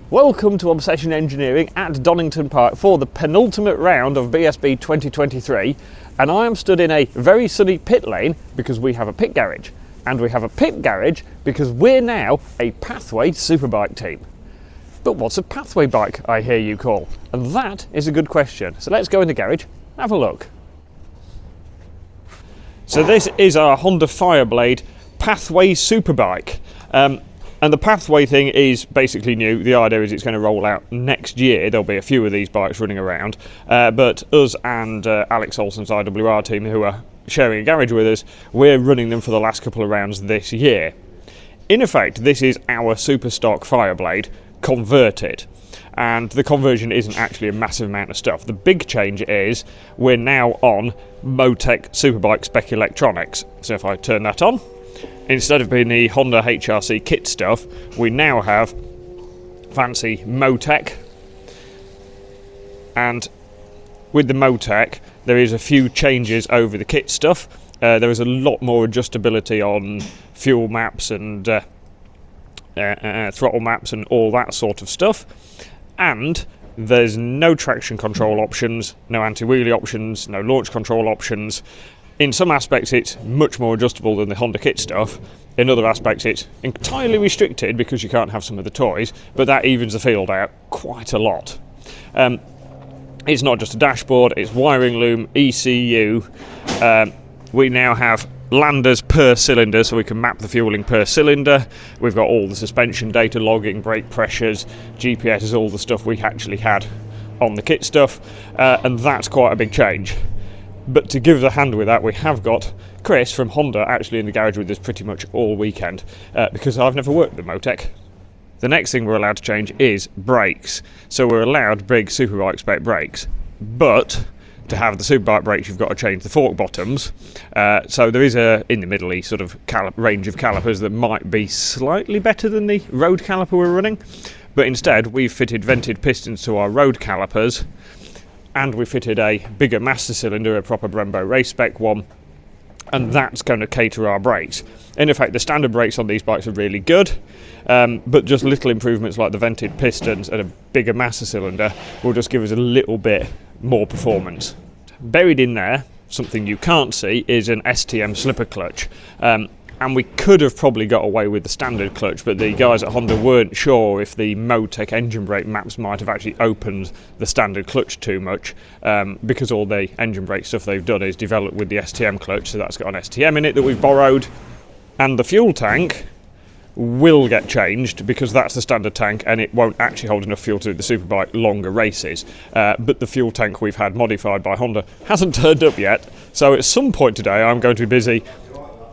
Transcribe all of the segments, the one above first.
Welcome to Obsession Engineering at Donington Park for the penultimate round of BSB 2023, and I am stood in a very sunny pit lane because we have a pit garage, and we have a pit garage because we're now a Pathway Superbike team. But what's a Pathway bike, I hear you call? And that is a good question, so let's go in the garage, have a look. So this is our Honda Fireblade Pathway Superbike. And the Pathway thing is basically new. The idea is it's going to roll out next year. There'll be a few of these bikes running around. But us and Alex Olsen's IWR team, who are sharing a garage with us, we're running them for the last couple of rounds this year. In effect, this is our Superstock Fireblade converted. And the conversion isn't actually a massive amount of stuff. The big change is we're now on Motec Superbike spec electronics. So if I turn that on, instead of being the Honda HRC kit stuff, we now have fancy Motec. And with the Motec, there is a few changes over the kit stuff. There is a lot more adjustability on fuel maps and throttle maps and all that sort of stuff. And there's no traction control options, no anti-wheelie options, no launch control options. In some aspects it's much more adjustable than the Honda kit stuff. In other aspects it's entirely restricted because you can't have some of the toys, but that evens the field out quite a lot. It's not just a dashboard, it's wiring loom, ECU. We now have landers per cylinder, so we can map the fueling per cylinder. We've got all the suspension data logging, brake pressures, GPS is all the stuff we actually had on the kit stuff, and that's quite a big change. But to give us a hand with that, we have got Chris from Honda actually in the garage with us pretty much all weekend, because I've never worked with Motec. The next thing we're allowed to change is brakes. So we're allowed big Superbike spec brakes, but to have the Superbike brakes you've got to change the fork bottoms. So there is a, in the middle sort of range of calipers that might be slightly better than the road caliper we're running, but instead we've fitted vented pistons to our road calipers, and we fitted a bigger master cylinder, a proper Brembo race spec one, and that's going to cater our brakes. In effect, the standard brakes on these bikes are really good, but just little improvements like the vented pistons and a bigger master cylinder will just give us a little bit more performance. Buried in there, something you can't see, is an STM slipper clutch. And we could have probably got away with the standard clutch, but the guys at Honda weren't sure if the Motec engine brake maps might have actually opened the standard clutch too much, because all the engine brake stuff they've done is developed with the STM clutch, so that's got an STM in it that we've borrowed. And the fuel tank will get changed because that's the standard tank and it won't actually hold enough fuel to do the Superbike longer races. But the fuel tank we've had modified by Honda hasn't turned up yet, so at some point today I'm going to be busy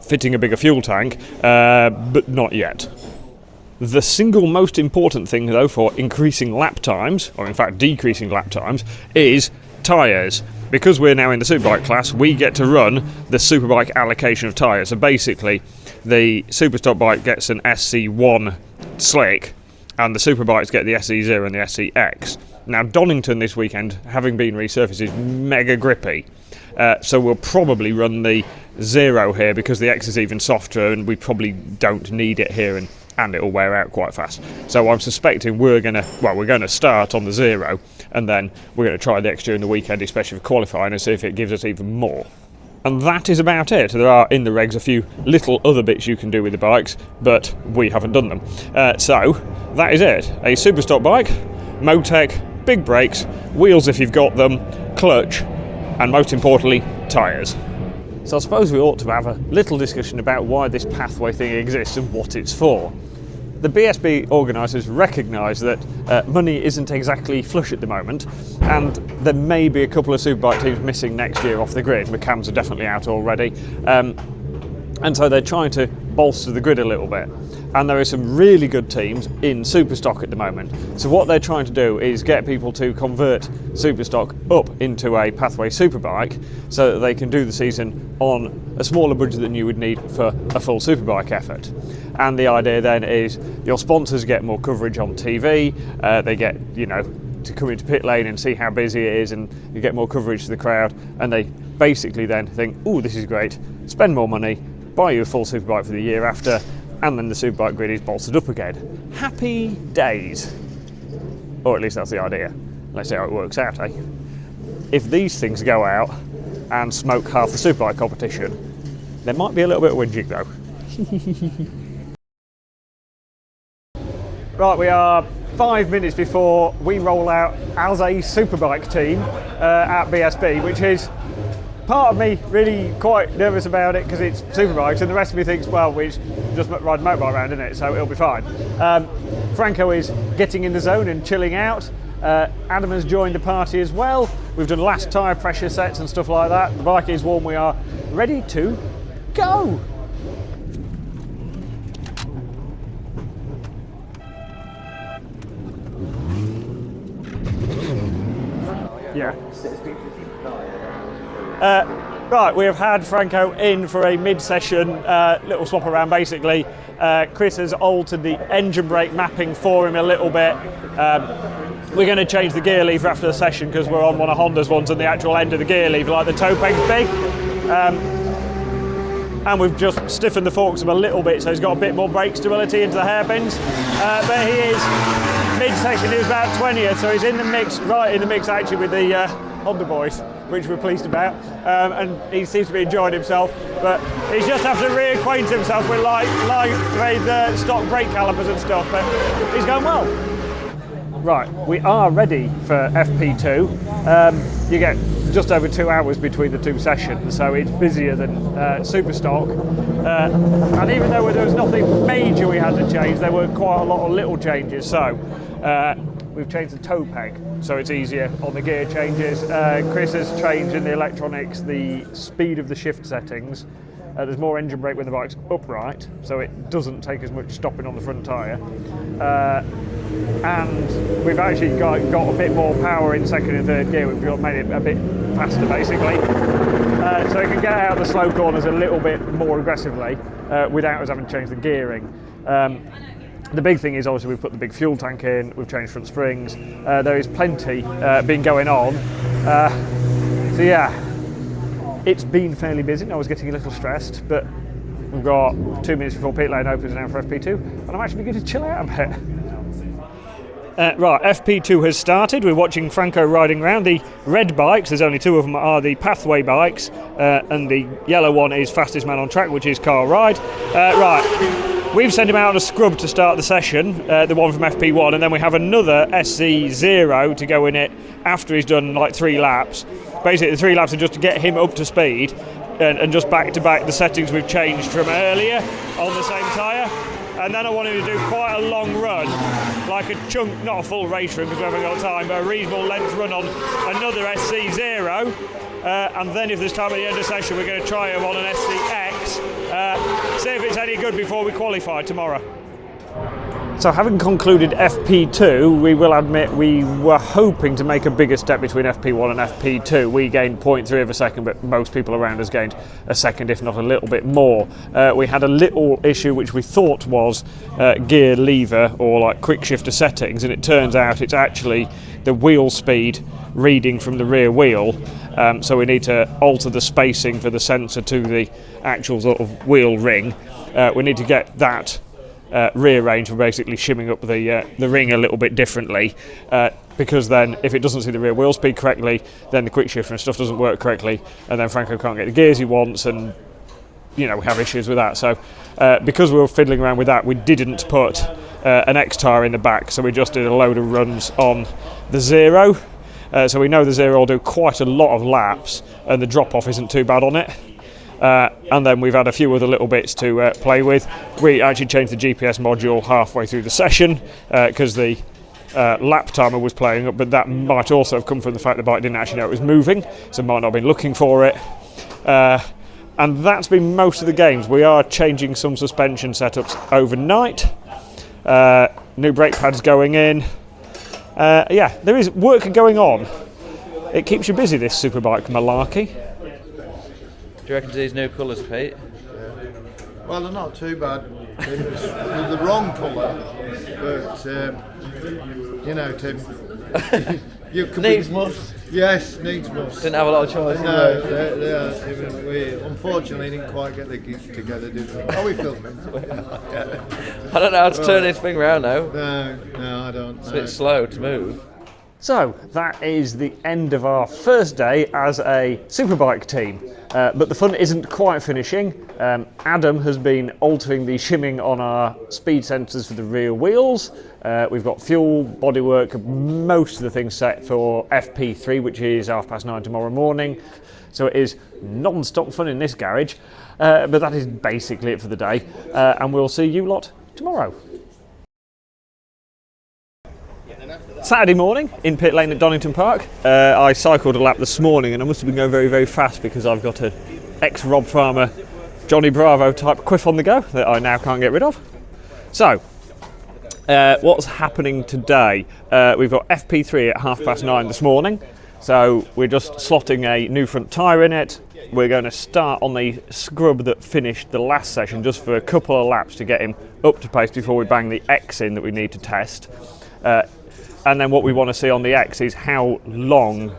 fitting a bigger fuel tank, but not yet. The single most important thing though for increasing lap times, or in fact decreasing lap times, is tyres. Because we're now in the Superbike class, we get to run the Superbike allocation of tyres. So basically the Superstock bike gets an SC1 slick and the Superbikes get the SC0 and the SCX. Now Donington this weekend, having been resurfaced, is mega grippy. So we'll probably run the 0 here because the X is even softer and we probably don't need it here, and it'll wear out quite fast. So I'm suspecting we're going to start on the 0 and then we're going to try the X during the weekend, especially for qualifying, and see if it gives us even more. And that is about it. There are in the regs a few little other bits you can do with the bikes, but we haven't done them. So that is it. A Superstock bike, Motec, big brakes, wheels if you've got them, clutch, and most importantly, tyres. So I suppose we ought to have a little discussion about why this Pathway thing exists and what it's for. The BSB organisers recognise that money isn't exactly flush at the moment, and there may be a couple of Superbike teams missing next year off the grid. McCann's are definitely out already, and so they're trying to bolster the grid a little bit. And there are some really good teams in Superstock at the moment. So what they're trying to do is get people to convert Superstock up into a Pathway Superbike so that they can do the season on a smaller budget than you would need for a full Superbike effort. And the idea then is your sponsors get more coverage on TV, they get, to come into pit lane and see how busy it is, and you get more coverage to the crowd, and they basically then think, oh, this is great, spend more money, buy you a full Superbike for the year after, and then the Superbike grid is bolstered up again. Happy days. or at least that's the idea. Let's see how it works out, eh? If these things go out and smoke half the Superbike competition, there might be a little bit of whinging though. Right, we are 5 minutes before we roll out as a Superbike team at BSB, which is part of me really quite nervous about it because it's Superbikes, and the rest of me thinks, well, we just ride a motorbike around, isn't it? So it'll be fine. Franco is getting in the zone and chilling out. Adam has joined the party as well. We've done last tyre pressure sets and stuff like that. The bike is warm. We are ready to go. Yeah. Right, we have had Franco in for a mid-session little swap around basically. Chris has altered the engine brake mapping for him a little bit. We're going to change the gear lever after the session because we're on one of Honda's ones and the actual end of the gear lever, like the toe peg's big. And we've just stiffened the forks up a little bit so he's got a bit more brake stability into the hairpins. But he is mid-session, he was about 20th, so he's in the mix, right in the mix actually with the Honda boys, which we're pleased about. And he seems to be enjoying himself, but he's just have to reacquaint himself with like the stock brake calipers and stuff, but he's going well. Right, we are ready for FP2. You get just over 2 hours between the two sessions, so it's busier than Superstock. And even though there was nothing major we had to change, there were quite a lot of little changes. So we've changed the toe peg, so it's easier on the gear changes. Chris has changed in the electronics the speed of the shift settings. There's more engine brake when the bike's upright, so it doesn't take as much stopping on the front tyre. And we've actually got a bit more power in second and third gear. We've made it a bit faster, basically. So it can get out the slow corners a little bit more aggressively without us having to change the gearing. The big thing is obviously we've put the big fuel tank in, we've changed front springs. There is plenty been going on. So yeah. It's been fairly busy. I was getting a little stressed, but we've got 2 minutes before pit lane opens now for FP2, and I'm actually beginning to chill out a bit. Right, FP2 has started. We're watching Franco riding around. The red bikes, there's only two of them, are the Pathway bikes, and the yellow one is fastest man on track, which is Car Ride. Right, we've sent him out on a scrub to start the session, the one from FP1, and then we have another SC0 to go in it after he's done like 3 laps. Basically, the 3 laps are just to get him up to speed and just back to back the settings we've changed from earlier on the same tyre. And then I want him to do quite a long run, like a chunk, not a full race run because we haven't got time, but a reasonable length run on another SC0. And then if there's time at the end of the session, we're going to try him on an SCX, see if it's any good before we qualify tomorrow. So having concluded FP2, we will admit we were hoping to make a bigger step between FP1 and FP2. We gained 0.3 of a second, but most people around us gained a second, if not a little bit more. We had a little issue which we thought was gear lever or like quick shifter settings, and it turns out it's actually the wheel speed reading from the rear wheel. So we need to alter the spacing for the sensor to the actual sort of wheel ring. We need to get that rearrange for basically shimming up the ring a little bit differently, because then if it doesn't see the rear wheel speed correctly, then the quick shifter and stuff doesn't work correctly, and then Franco can't get the gears he wants, and we have issues with that. So because we were fiddling around with that, we didn't put an X tyre in the back, so we just did a load of runs on the Zero. So we know the Zero will do quite a lot of laps and the drop off isn't too bad on it. And then we've had a few other little bits to play with. We actually changed the GPS module halfway through the session because the lap timer was playing up, but that might also have come from the fact the bike didn't actually know it was moving, so might not have been looking for it. And that's been most of the games. We are changing some suspension setups overnight. New brake pads going in. Yeah, there is work going on. It keeps you busy, this Superbike malarkey. Do you reckon these new colours, Pete? Well, they're not too bad. They're the wrong colour, but Tim, You could Needs be, must. Yes, needs must. Didn't have a lot of choice. No, we unfortunately didn't quite get the geeks together, did we? Oh, we filmed it. I don't know how to turn this thing round now. No, I don't. It's a bit slow to move. So that is the end of our first day as a Superbike team. But the fun isn't quite finishing. Adam has been altering the shimming on our speed sensors for the rear wheels. We've got fuel, bodywork, most of the things set for FP3, which is 9:30 tomorrow morning. So it is non-stop fun in this garage. But that is basically it for the day. And we'll see you lot tomorrow. Saturday morning in pit lane at Donington Park. I cycled a lap this morning and I must have been going very, very fast because I've got an ex-Rob Farmer Johnny Bravo type quiff on the go that I now can't get rid of. So, what's happening today? We've got FP3 at 9:30 this morning. So we're just slotting a new front tyre in it. We're going to start on the scrub that finished the last session just for a couple of laps to get him up to pace before we bang the X in that we need to test. And then what we want to see on the X is how long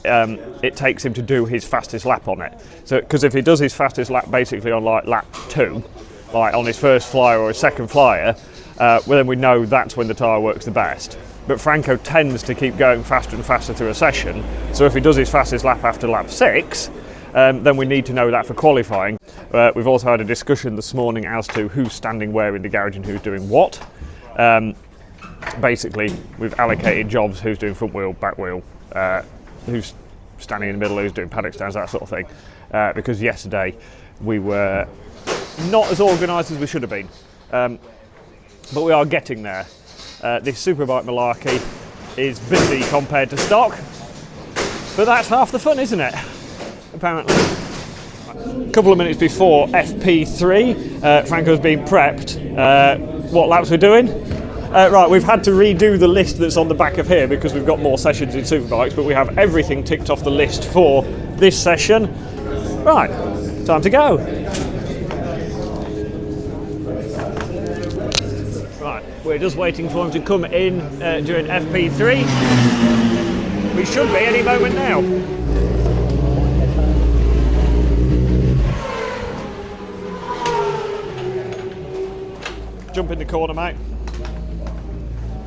it takes him to do his fastest lap on it. So, because if he does his fastest lap basically on like lap 2, like on his first flyer or his second flyer, well then we know that's when the tyre works the best. But Franco tends to keep going faster and faster through a session. So if he does his fastest lap after lap 6, then we need to know that for qualifying. We've also had a discussion this morning as to who's standing where in the garage and who's doing what. Basically, we've allocated jobs, who's doing front wheel, back wheel, who's standing in the middle, who's doing paddock stands, that sort of thing. Because yesterday we were not as organised as we should have been. But we are getting there. This Superbike malarkey is busy compared to stock. But that's half the fun, isn't it? Apparently. A couple of minutes before FP3, Franco's been prepped. What laps we're doing? Right, we've had to redo the list that's on the back of here because we've got more sessions in Superbikes, but we have everything ticked off the list for this session. Right, time to go. Right, we're just waiting for him to come in during FP3. We should be any moment now. Jump in the corner, mate.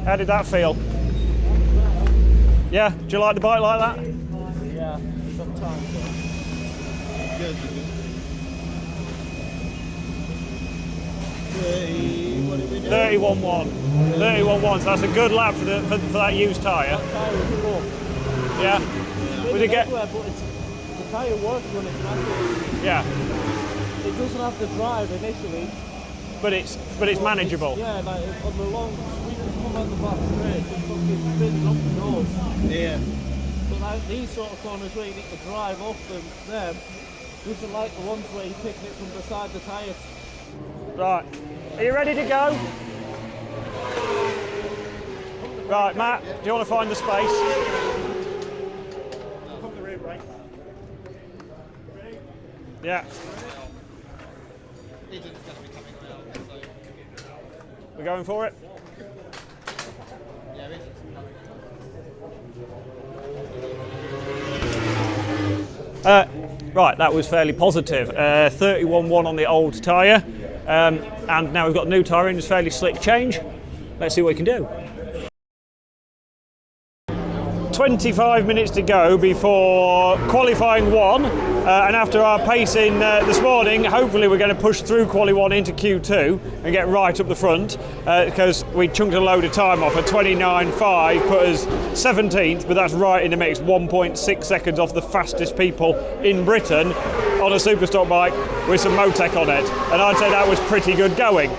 How did that feel? Yeah, do you like the bike like that? Yeah, sometimes. Good. 31.1. 31.1, so that's a good lap for that used tyre. That tyre was rough. Yeah. It's Would it get? everywhere, but the tyre works when it's manual. Yeah. It doesn't have the drive initially. But it's manageable. Yeah, like on the long, we can come on the back straight, just fucking spins up the nose. Yeah. But like these sort of corners where you need to drive off them, isn't like the ones where you're picking it from beside the tyre. Right. Are you ready to go? Right, Matt, do you want to find the space? Pump the rear brake. Yeah. We're going for it? Right, that was fairly positive. 31.1 on the old tyre, and now we've got a new tyre in, it's fairly slick change. Let's see what we can do. 25 minutes to go before qualifying 1, and after our pacing this morning, hopefully we're going to push through quali 1 into Q2 and get right up the front, because we chunked a load of time off at 29.5, put us 17th, but that's right in the mix, 1.6 seconds off the fastest people in Britain on a Superstock bike with some Motec on it, and I'd say that was pretty good going.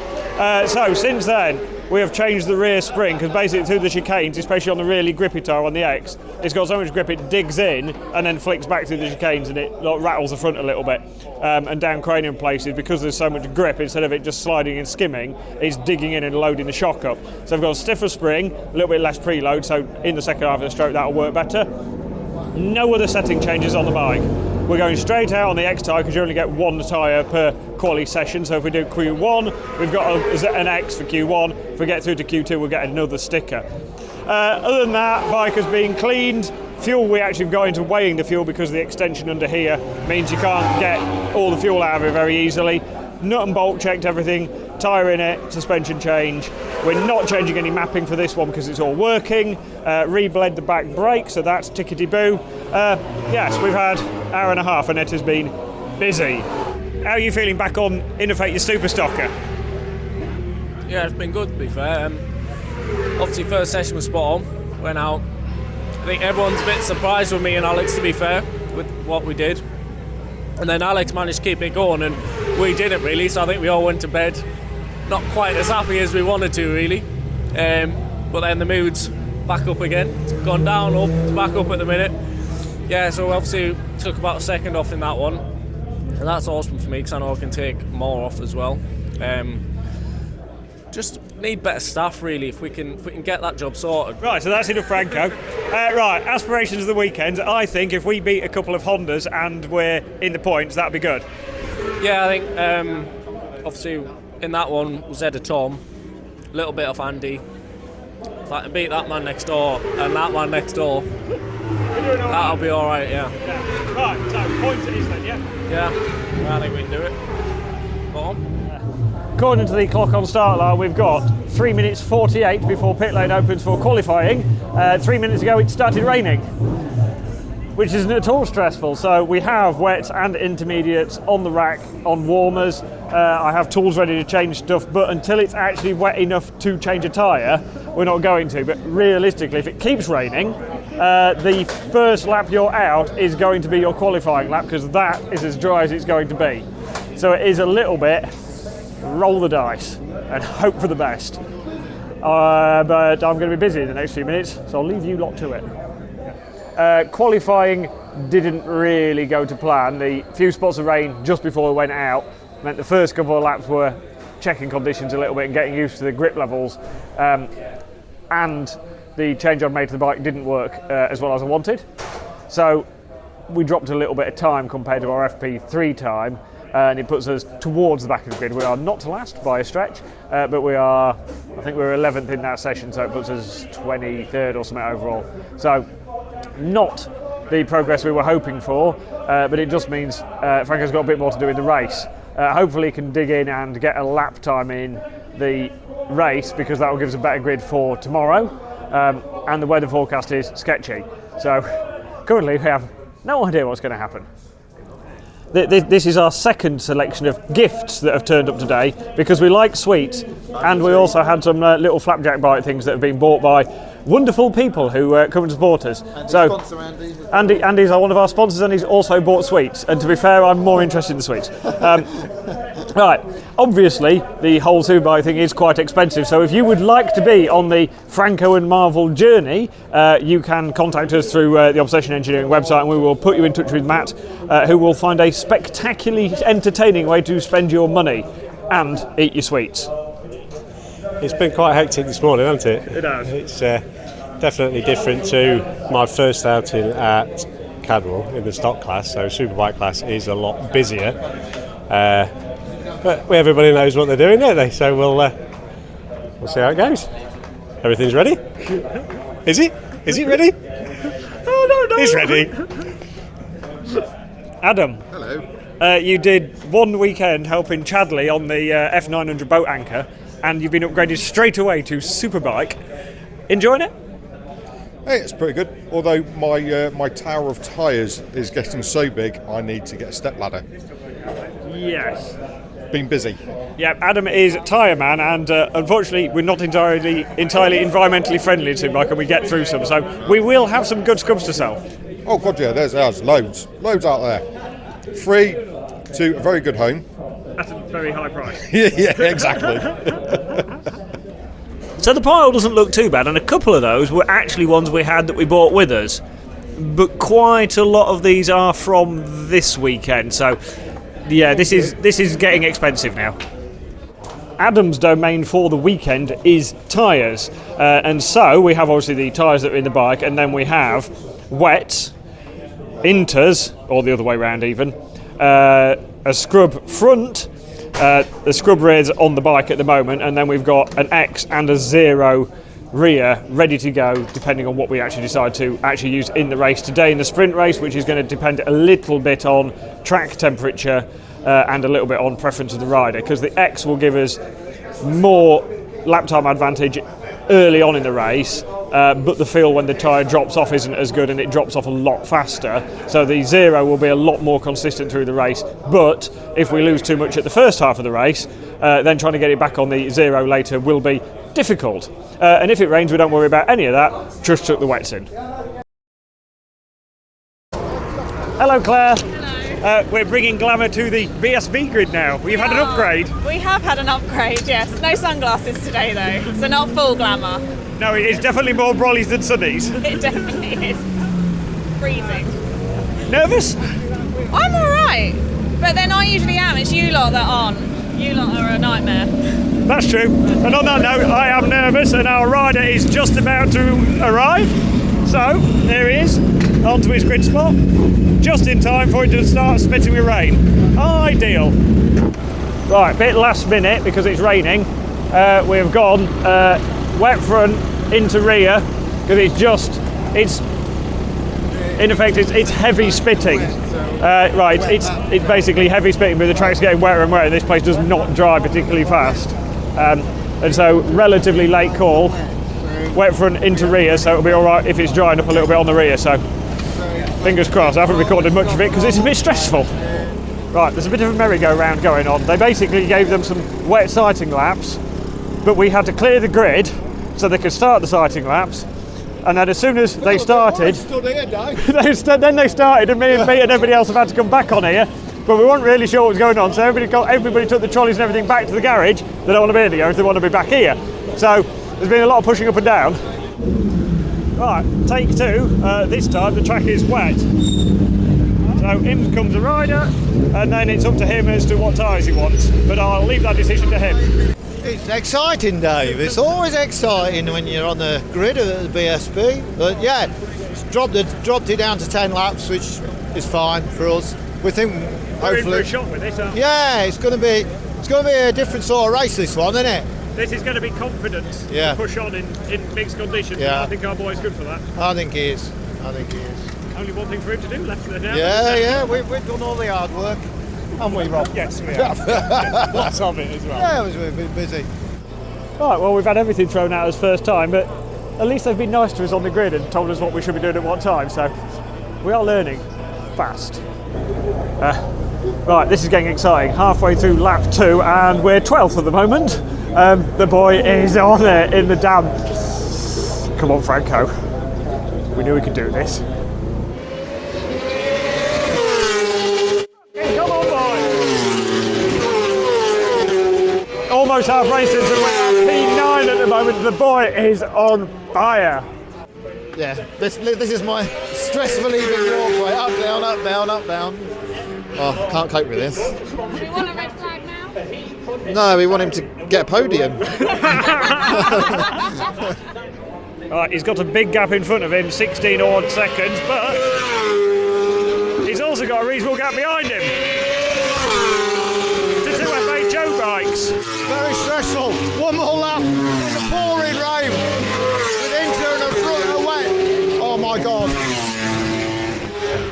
So since then, we have changed the rear spring because basically through the chicanes, especially on the really grippy tyre on the X, it's got so much grip it digs in and then flicks back through the chicanes and it rattles the front a little bit. And down cranium places, because there's so much grip, instead of it just sliding and skimming, it's digging in and loading the shock up. So I've got a stiffer spring, a little bit less preload, so in the second half of the stroke that'll work better. No other setting changes on the bike. We're going straight out on the X tyre because you only get one tyre per quali session. So if we do Q1, we've got an X for Q1. If we get through to Q2, we'll get another sticker. Other than that, bike has been cleaned. Fuel, we actually got into weighing the fuel because the extension under here means you can't get all the fuel out of it very easily. Nut and bolt checked everything, tyre in it, suspension change. We're not changing any mapping for this one because it's all working. Rebled the back brake, so that's tickety-boo. Yes, we've had an hour and a half and it has been busy. How are you feeling back on Innovate your Superstocker? Yeah, it's been good to be fair. Obviously first session was spot on, went out. I think everyone's a bit surprised with me and Alex, to be fair, with what we did. And then Alex managed to keep it going and we didn't really, so I think we all went to bed not quite as happy as we wanted to really. But then the mood's back up again. It's gone down, up, it's back up at the minute. Yeah, so obviously took about a second off in that one. And that's awesome for me because I know I can take more off as well. Just need better staff really if we can get that job sorted. Right, so that's enough Franco. Right, aspirations of the weekend. I think if we beat a couple of Hondas and we're in the points, that'd be good. Yeah, I think obviously in that one was Ed of Tom, a little bit of Andy. If I can beat that man next door and that man next door, that'll be alright, yeah. Right, so points it is then, yeah? Yeah, I think we can do it. Spot on. According to the clock on start line, we've got 3 minutes 48 before pit lane opens for qualifying. 3 minutes ago it started raining, which isn't at all stressful. So we have wets and intermediates on the rack on warmers. I have tools ready to change stuff, but until it's actually wet enough to change a tyre, we're not going to. But realistically, if it keeps raining, the first lap you're out is going to be your qualifying lap because that is as dry as it's going to be. So it is a little bit roll the dice and hope for the best. But I'm going to be busy in the next few minutes, so I'll leave you lot to it. Qualifying didn't really go to plan. The few spots of rain just before we went out meant the first couple of laps were checking conditions a little bit and getting used to the grip levels, and the change I'd made to the bike didn't work as well as I wanted. So we dropped a little bit of time compared to our FP3 time, and it puts us towards the back of the grid. We are not last by a stretch, but I think we're 11th in that session, so it puts us 23rd or something overall. So not the progress we were hoping for, but it just means Franco's got a bit more to do in the race. Hopefully he can dig in and get a lap time in the race, because that will give us a better grid for tomorrow, and the weather forecast is sketchy. So currently we have no idea what's going to happen. This is our second selection of gifts that have turned up today, because we like sweets, and we also had some little flapjack bite things that have been bought by wonderful people who come and support us. So Andy's one of our sponsors, and he's also bought sweets, and to be fair, I'm more interested in the sweets. Right, obviously the whole Superbike thing is quite expensive, so if you would like to be on the Franco and Marvel journey, you can contact us through the Obsession Engineering website, and we will put you in touch with Matt, who will find a spectacularly entertaining way to spend your money and eat your sweets. It's been quite hectic this morning, hasn't it? It has. It's definitely different to my first outing at Cadwell in the stock class, so Superbike class is a lot busier. But everybody knows what they're doing, don't they? So we'll see how it goes. Everything's ready? Is it? Is it ready? Oh, no. It's ready. Adam. Hello. You did one weekend helping Chadley on the F900 boat anchor, and you've been upgraded straight away to Superbike. Enjoying it? Hey, it's pretty good. Although my tower of tyres is getting so big, I need to get a step ladder. Yes. Been busy. Yeah, Adam is tyre man, and unfortunately we're not entirely environmentally friendly in Superbike, and we get through some, so we will have some good scrubs to sell. Oh god, yeah, there's loads out there. Free to a very good home. At a very high price. Yeah, exactly. So the pile doesn't look too bad, and a couple of those were actually ones we had that we bought with us, but quite a lot of these are from this weekend, so yeah, this is getting expensive now. Adam's domain for the weekend is tyres, and so we have obviously the tyres that are in the bike, and then we have wets, inters, or the other way around even, a scrub front, the scrub rears on the bike at the moment, and then we've got an X and a 0 rear ready to go, depending on what we actually decide to actually use in the race today in the sprint race, which is going to depend a little bit on track temperature and a little bit on preference of the rider, because the X will give us more lap time advantage early on in the race, but the feel when the tyre drops off isn't as good, and it drops off a lot faster. So the zero will be a lot more consistent through the race, but if we lose too much at the first half of the race, then trying to get it back on the zero later will be difficult. And if it rains, we don't worry about any of that, just chuck the wets in. Hello Claire. We're bringing glamour to the BSB grid now. We've had an upgrade. We have had an upgrade, yes. No sunglasses today though, so not full glamour. No, it's definitely more brollies than sunnies. It definitely is. Freezing. Nervous? I'm alright, but then I usually am. It's you lot that aren't. You lot are a nightmare. That's true. And on that note, I am nervous and our rider is just about to arrive. So, there he is, onto his grid spot. Just in time for it to start spitting with rain. Ideal. Right, bit last minute because it's raining. We've gone wet front into rear because it's in effect it's heavy spitting. Right, it's basically heavy spitting, but the track's getting wetter and wetter. This place does not dry particularly fast, and so relatively late call. Wet front into rear, so it'll be all right if it's drying up a little bit on the rear. So fingers crossed. I haven't recorded much of it because it's a bit stressful. Right, there's a bit of a merry-go-round going on. They basically gave them some wet sighting laps, but we had to clear the grid so they could start the sighting laps. And then as soon as they started, then they started, and me and everybody else have had to come back on here. But we weren't really sure what was going on, so everybody took the trolleys and everything back to the garage. They don't want to be in here if they want to be back here. So there's been a lot of pushing up and down. Right, take two. This time the track is wet. So in comes the rider, and then it's up to him as to what tyres he wants. But I'll leave that decision to him. It's exciting, Dave. It's always exciting when you're on the grid of the BSB. But yeah, it's dropped it down to 10 laps, which is fine for us. We think We're in hopefully. for a shot with this, aren't we? Yeah, it's going to be a different sort of race, this one, isn't it? This is going to be confidence Yeah. to push on in mixed conditions. Yeah. I think our boy's good for that. I think he is. Only one thing for him to do left there now. Yeah, we've done all the hard work, haven't we, Rob? Yes, we have. Lots of it as well. Yeah, we've been busy. Right, well, we've had everything thrown out as first time, but at least they've been nice to us on the grid and told us what we should be doing at what time, so we are learning fast. Right, this is getting exciting. Halfway through lap 2 and we're 12th at the moment. The boy is on it in the damp. Come on, Franco. We knew we could do this. Come on, boy. Almost half racers and we're at P9 at the moment. The boy is on fire. Yeah, this is my stressful evening walkway. Up, down, up, down, up, down. Oh, can't cope with this. Do we want a red flag now? No, we want him to get a podium. Right, he's got a big gap in front of him, 16 odd seconds, but he's also got a reasonable gap behind him. The two FHO bikes. Very stressful. One more lap in the pouring rain with interior and front and wet. Oh my God.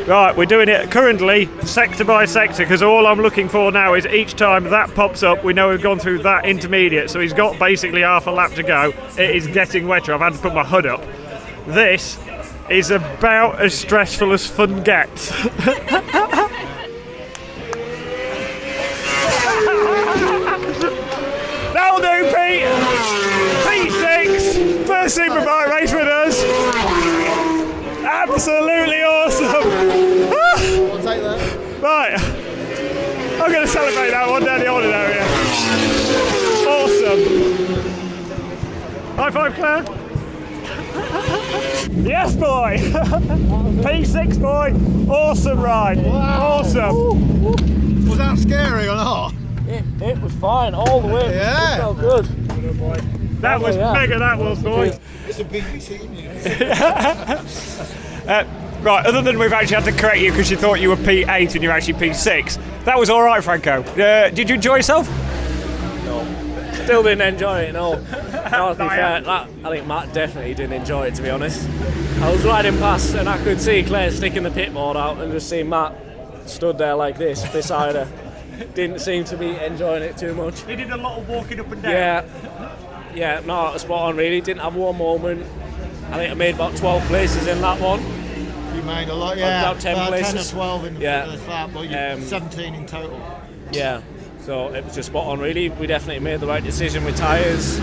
Right, we're doing it currently sector by sector because all I'm looking for now is each time that pops up, we know we've gone through that intermediate. So he's got basically half a lap to go. It is getting wetter. I've had to put my hood up. This is about as stressful as fun gets. That'll do, Pete. P6, first Superbike race with us. Absolutely awesome. I'll take that. Right, I'm going to celebrate that one down the Alden area. Awesome. High five, Claire. Yes, boy. P6, boy. Awesome ride. Wow. Awesome. Was that scary or not? It was fine all the way. Yeah. It felt good. That was mega, that was, boy. It's a BBC news. Right, other than we've actually had to correct you because you thought you were P8 and you're actually P6, that was all right, Franco. Did you enjoy yourself? Still didn't enjoy it, no. No, to be fair, I think Matt definitely didn't enjoy it, to be honest. I was riding past and I could see Claire sticking the pit board out and just see Matt stood there like this beside her. Didn't seem to be enjoying it too much. He did a lot of walking up and down. Yeah, no, spot on really. Didn't have one moment. I think I made about 12 places in that one. You made a lot, yeah. About 10 places. 10 or 12 in the first lap, but 17 in total. Yeah, so it was just spot on really. We definitely made the right decision with tyres.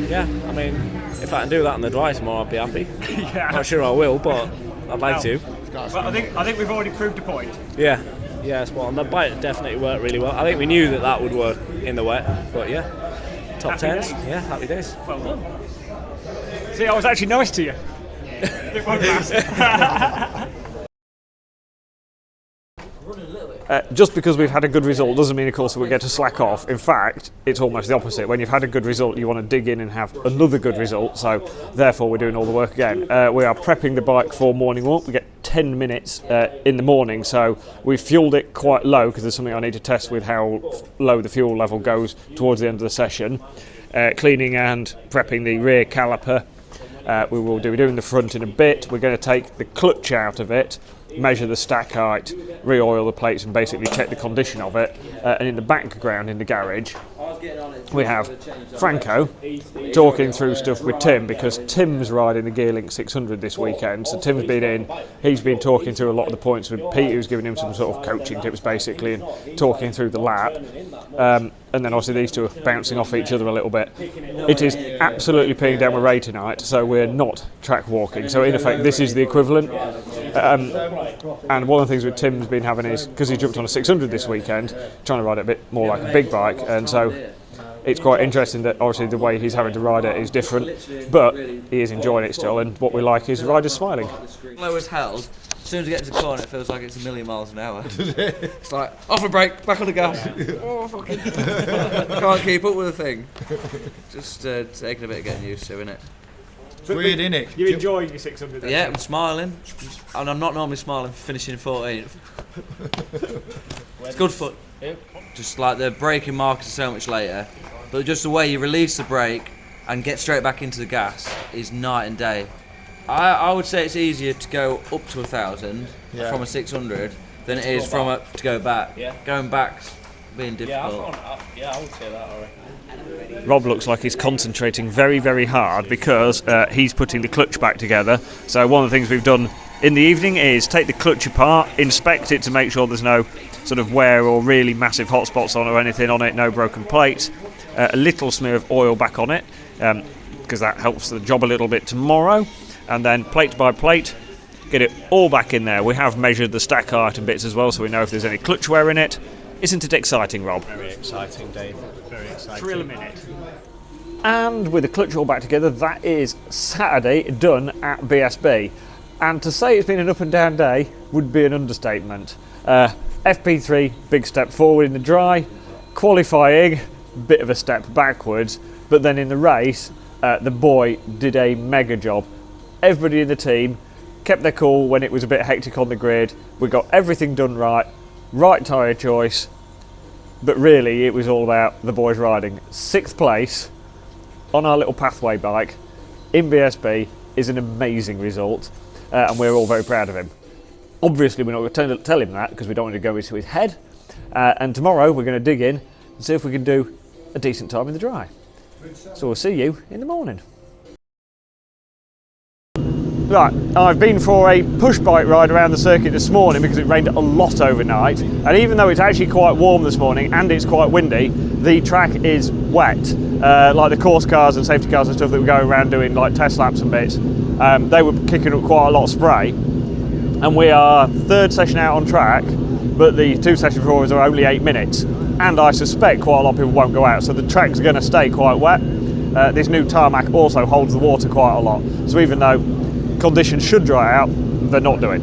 Yeah, I mean, if I can do that on the dry tomorrow, I'd be happy. Yeah. Not sure I will, but I'd like to. But I think we've already proved a point. Yeah, spot on. The bike definitely worked really well. I think we knew that would work in the wet, but yeah, top Happy 10s. days. Yeah, happy days. Well done. See, I was actually nice to you. It won't last. Just because we've had a good result doesn't mean, of course, that we get to slack off. In fact, it's almost the opposite. When you've had a good result, you want to dig in and have another good result. So, therefore, we're doing all the work again. We are prepping the bike for morning walk. We get 10 minutes in the morning, so we've fueled it quite low because there's something I need to test with how low the fuel level goes towards the end of the session. Cleaning and prepping the rear caliper. We're doing the front in a bit. We're going to take the clutch out of it, measure the stack height, re-oil the plates and basically check the condition of it. And in the background in the garage we have Franco talking through stuff with Tim, because Tim's riding the Gearlink 600 this weekend. So Tim's been in, he's been talking through a lot of the points with Pete, who's giving him some sort of coaching tips basically and talking through the lap. And then obviously these two are bouncing off each other a little bit. It is absolutely peeing down with Ray tonight, so we're not track walking. So in effect this is the equivalent. And one of the things with Tim's been having is, because he jumped on a 600 this weekend, trying to ride it a bit more like a big bike, and so it's quite interesting that obviously the way he's having to ride it is different, but he is enjoying it still, and what we like is riders smiling. Low as hell. As soon as we get to the corner, it feels like it's a million miles an hour. It's like, off the brake, back on the gas. Oh, fucking. Can't keep up with the thing. Just taking a bit of getting used to, innit? It's weird, innit? You're enjoying your 600 then? Yeah, I'm smiling. And I'm not normally smiling for finishing 14th. It's good fun. Just like the braking markers are so much later, but just the way you release the brake and get straight back into the gas is night and day. I would say it's easier to go up to 1,000 from a 600 than it is from to go back. Yeah. Going back's being difficult. I would say that already. Rob looks like he's concentrating very, very hard because he's putting the clutch back together. So one of the things we've done in the evening is take the clutch apart, inspect it to make sure there's no sort of wear or really massive hot spots on or anything on it, no broken plates. A little smear of oil back on it because that helps the job a little bit tomorrow. And then plate by plate, get it all back in there. We have measured the stack height and bits as well, so we know if there's any clutch wear in it. Isn't it exciting, Rob? Very exciting, Dave. Very exciting. Thrill a minute. And with the clutch all back together, that is Saturday done at BSB. And to say it's been an up and down day would be an understatement. FP3, big step forward in the dry. Qualifying, bit of a step backwards. But then in the race, the boy did a mega job. Everybody in the team kept their cool when it was a bit hectic on the grid. We got everything done right tyre choice, but really it was all about the boys riding. 6th place on our little Pathway bike in BSB is an amazing result, and we're all very proud of him. Obviously we're not going to tell him that because we don't want to go into his head, and tomorrow we're going to dig in and see if we can do a decent time in the dry. So we'll see you in the morning. Right, I've been for a push bike ride around the circuit this morning because it rained a lot overnight, and even though it's actually quite warm this morning and it's quite windy, the track is wet. Like the course cars and safety cars and stuff that were going around doing like test laps and bits, they were kicking up quite a lot of spray, and we are 3rd session out on track, but the 2 sessions before us are only 8 minutes, and I suspect quite a lot of people won't go out, so the track's going to stay quite wet. This new tarmac also holds the water quite a lot, so even though conditions should dry out, they're not doing.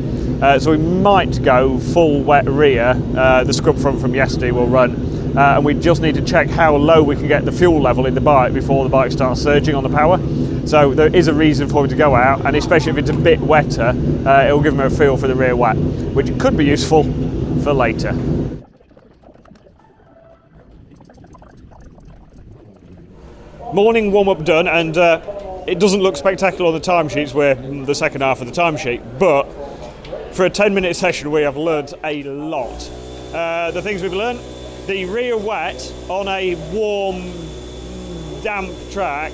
So we might go full wet rear. The scrub front from yesterday will run, and we just need to check how low we can get the fuel level in the bike before the bike starts surging on the power. So there is a reason for it to go out, and especially if it's a bit wetter, it will give them a feel for the rear wet, which could be useful for later. morning warm-up done, and it doesn't look spectacular on the timesheets. We're the second half of the timesheet, but for a 10-minute session we have learnt a lot. The things we've learnt: the rear wet on a warm, damp track,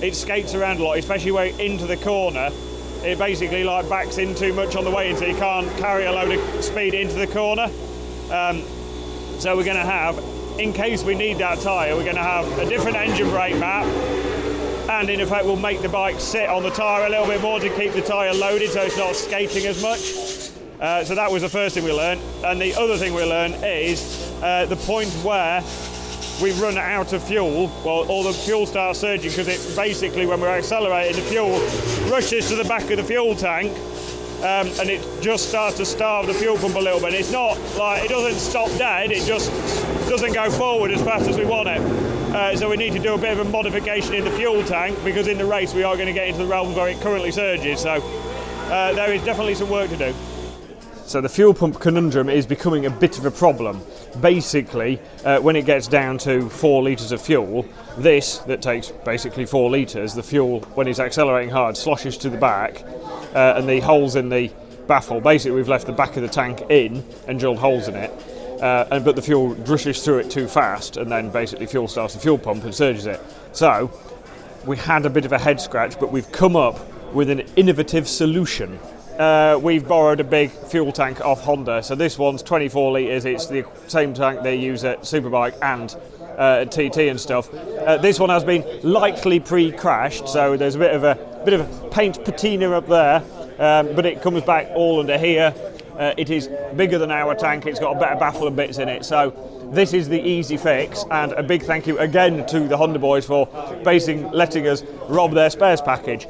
it skates around a lot, especially way into the corner. It basically like backs in too much on the way in, so you can't carry a load of speed into the corner. So we're going to have, in case we need that tyre, we're going to have a different engine brake map, and in effect we'll make the bike sit on the tyre a little bit more to keep the tyre loaded so it's not skating as much. So that was the first thing we learned. And the other thing we learned is the point where we run out of fuel, well, all the fuel starts surging, because it basically, when we're accelerating, the fuel rushes to the back of the fuel tank, and it just starts to starve the fuel pump a little bit. It's not like, it doesn't stop dead, it just doesn't go forward as fast as we want it. So we need to do a bit of a modification in the fuel tank, because in the race we are going to get into the realms where it currently surges. So there is definitely some work to do. So the fuel pump conundrum is becoming a bit of a problem. Basically, when it gets down to 4 litres of fuel, this, that takes basically 4 litres, the fuel, when it's accelerating hard, sloshes to the back, and the holes in the baffle, basically we've left the back of the tank in and drilled holes in it, but the fuel rushes through it too fast, and then basically fuel starts the fuel pump and surges it. So we had a bit of a head scratch, but we've come up with an innovative solution. We've borrowed a big fuel tank off Honda, so this one's 24 litres. It's the same tank they use at Superbike and at TT and stuff. This one has been lightly pre-crashed, so there's a bit of a paint patina up there, but it comes back all under here. It is bigger than our tank. It's got a better baffle and bits in it, so this is the easy fix. And a big thank you again to the Honda boys for letting us rob their spares package,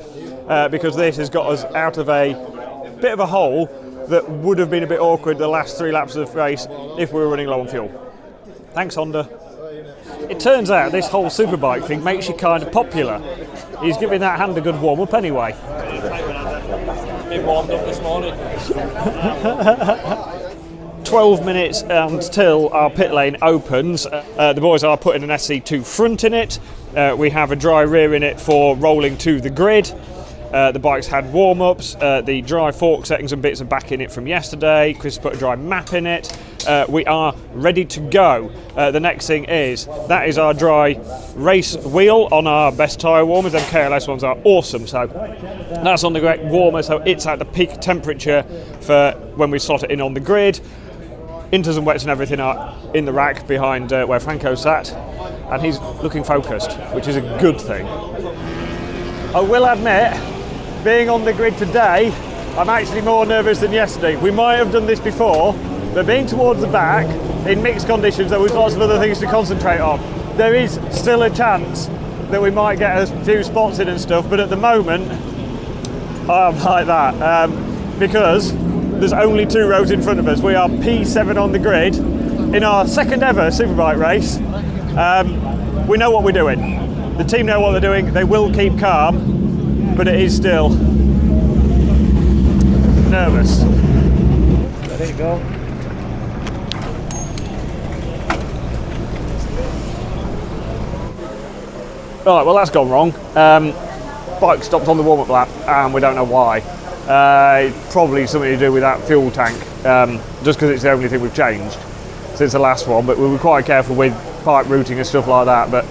because this has got us out of a bit of a hole that would have been a bit awkward the last 3 laps of the race if we were running low on fuel. Thanks, Honda. It turns out this whole Superbike thing makes you kind of popular. He's giving that hand a good warm-up anyway. Been warmed up this morning. 12 minutes until our pit lane opens. The boys are putting an SC2 front in it. We have a dry rear in it for rolling to the grid. The bike's had warm-ups, the dry fork settings and bits are back in it from yesterday. Chris put a dry map in it. We are ready to go. The next thing is, that is our dry race wheel on our best tyre warmers. Them KLS ones are awesome, so that's on the great warmer, so it's at the peak temperature for when we slot it in on the grid. Inters and wets and everything are in the rack behind where Franco sat, and he's looking focused, which is a good thing. I will admit, being on the grid today, I'm actually more nervous than yesterday. We might have done this before, but being towards the back, in mixed conditions, there was lots of other things to concentrate on. There is still a chance that we might get a few spots in and stuff, but at the moment, I'm like that, because there's only 2 rows in front of us. We are P7 on the grid in our second ever Superbike race. We know what we're doing. The team know what they're doing. They will keep calm, but it is still nervous. There you go. Right, well that's gone wrong. Bike stopped on the warm-up lap, and we don't know why. Probably something to do with that fuel tank, just because it's the only thing we've changed since the last one. But we were quite careful with pipe routing and stuff like that. But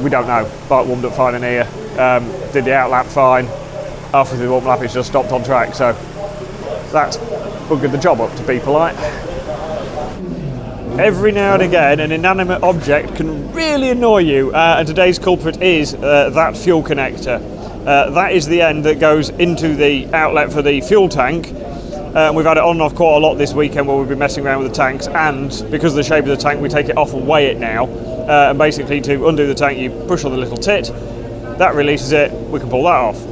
we don't know. Bike warmed up fine in here. Did the out lap fine. After the warm lap, it's just stopped on track. So that's buggered the job up, to be polite. Every now and again, an inanimate object can really annoy you, and today's culprit is that fuel connector. That is the end that goes into the outlet for the fuel tank. We've had it on and off quite a lot this weekend where we've been messing around with the tanks, and because of the shape of the tank, we take it off and weigh it now. And basically, to undo the tank, you push on the little tit, that releases it, we can pull that off.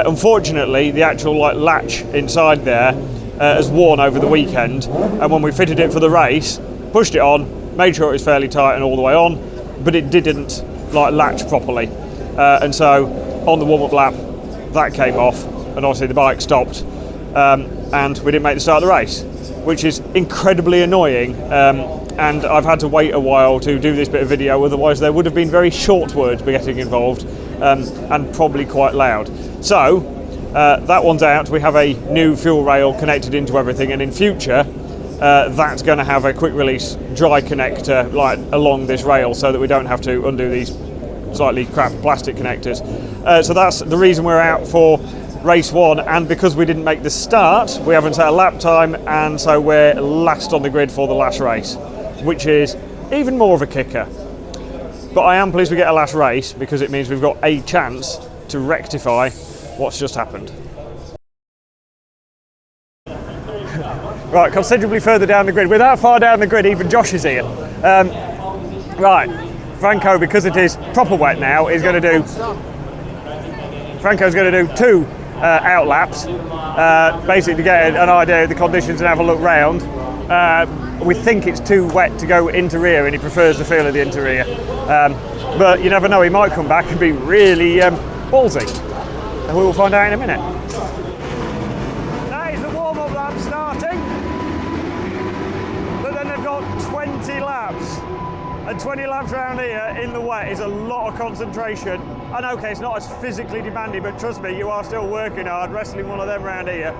Unfortunately, the actual latch inside there has worn over the weekend, and when we fitted it for the race, pushed it on, made sure it was fairly tight and all the way on, but it didn't latch properly. And so on the warm-up lap, that came off, and obviously the bike stopped, and we didn't make the start of the race, which is incredibly annoying. and I've had to wait a while to do this bit of video, otherwise there would have been very short words getting involved, and probably quite loud. So that one's out. We have a new fuel rail connected into everything, and in future that's going to have a quick release dry connector like along this rail, so that we don't have to undo these slightly crap plastic connectors. So that's the reason we're out for race 1, and because we didn't make the start, we haven't set a lap time, and so we're last on the grid for the last race, which is even more of a kicker. But I am pleased we get a last race, because it means we've got a chance to rectify what's just happened. Right, considerably further down the grid. We're that far down the grid, even Josh is here. Right, Franco, because it is proper wet now, is going to do... Franco's going to do 2 out laps, basically to get an idea of the conditions and have a look round. We think it's too wet to go inter-rear, and he prefers the feel of the inter-rear. But you never know, he might come back and be really ballsy. And we will find out in a minute. That is the warm-up lap starting. But then they've got 20 laps. And 20 laps around here in the wet is a lot of concentration. And okay, it's not as physically demanding, but trust me, you are still working hard, wrestling one of them around here.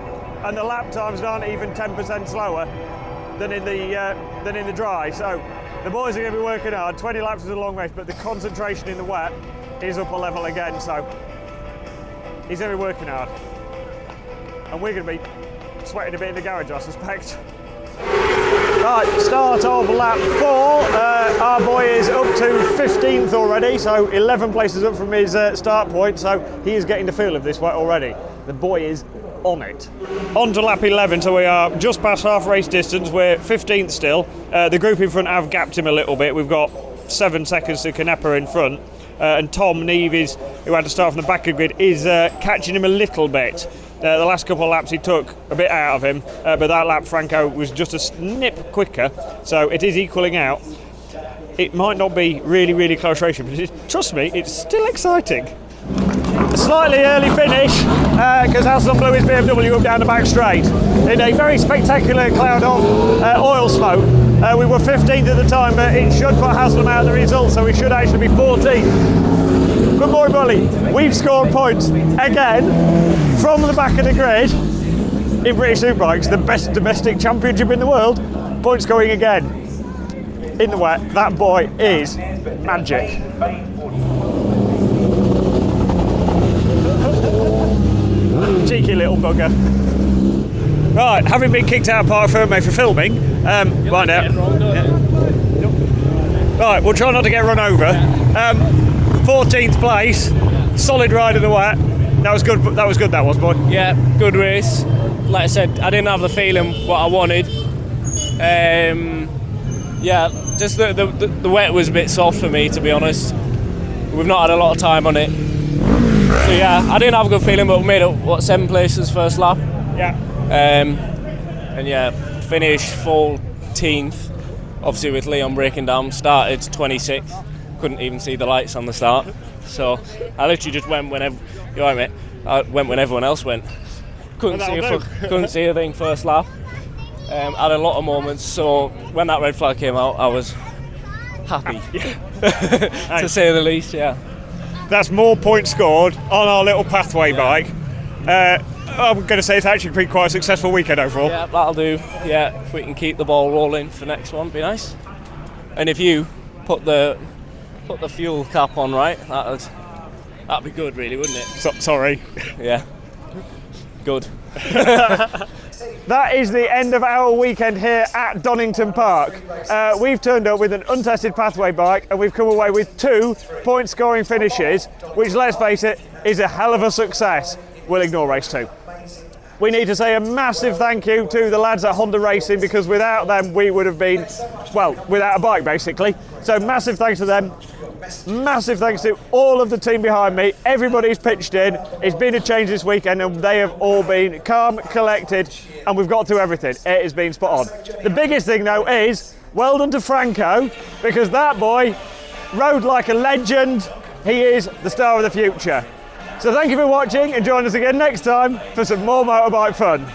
And the lap times aren't even 10% slower than in the dry. So the boys are going to be working hard. 20 laps is a long race, but the concentration in the wet is up a level again. So he's going to be working hard. And we're going to be sweating a bit in the garage, I suspect. Right, start of lap 4. Our boy is up to 15th already, so 11 places up from his start point, so he is getting the feel of this wet already. The boy is on it. On to lap 11, so we are just past half race distance. We're 15th still. The group in front have gapped him a little bit. We've got 7 seconds to Canepa in front, and Tom Neve, who had to start from the back of the grid, is catching him a little bit. The last couple of laps he took a bit out of him, but that lap Franco was just a snip quicker, so it is equaling out. It might not be really close racing, but trust me, it's still exciting. A slightly early finish, because Haslam blew his BMW up down the back straight in a very spectacular cloud of oil smoke. We were 15th at the time, but it should put Haslam out of the result, so we should actually be 14th. Good boy, Bully. We've scored points again from the back of the grid in British Superbikes, the best domestic championship in the world. Points going again in the wet. That boy is magic. Cheeky little bugger. Right, having been kicked out of Park Ferme for filming, right now. Right, we'll try not to get run over. 14th place, solid ride in the wet. That was good. That was, boy. Yeah, good race. Like I said, I didn't have the feeling what I wanted. Yeah, just the wet was a bit soft for me, to be honest. We've not had a lot of time on it. So yeah, I didn't have a good feeling, but we made it 7 places first lap. Yeah. And yeah, finished 14th. Obviously with Leon breaking down, started 26th. Couldn't even see the lights on the start, so I literally just went whenever. You all right, mate? I went when everyone else went. Couldn't see a thing first lap. Had a lot of moments, so when that red flag came out, I was happy, to say the least. Yeah. That's more points scored on our little Pathway bike. I'm going to say it's actually been quite a successful weekend overall. Yeah, that'll do. Yeah, if we can keep the ball rolling for next one, be nice. And if you put the fuel cap on right, that'd be good, really, wouldn't it? Sorry. Yeah. Good. That is the end of our weekend here at Donington Park. We've turned up with an untested Pathway bike, and we've come away with 2 point-scoring finishes, which, let's face it, is a hell of a success. We'll ignore race 2. We need to say a massive thank you to the lads at Honda Racing, because without them we would have been, well, without a bike basically. So massive thanks to them. Massive thanks to all of the team behind me. Everybody's pitched in. It's been a change this weekend, and they have all been calm, collected, and we've got through everything. It has been spot on. The biggest thing though is, well done to Franco, because that boy rode like a legend. He is the star of the future. So thank you for watching, and join us again next time for some more motorbike fun.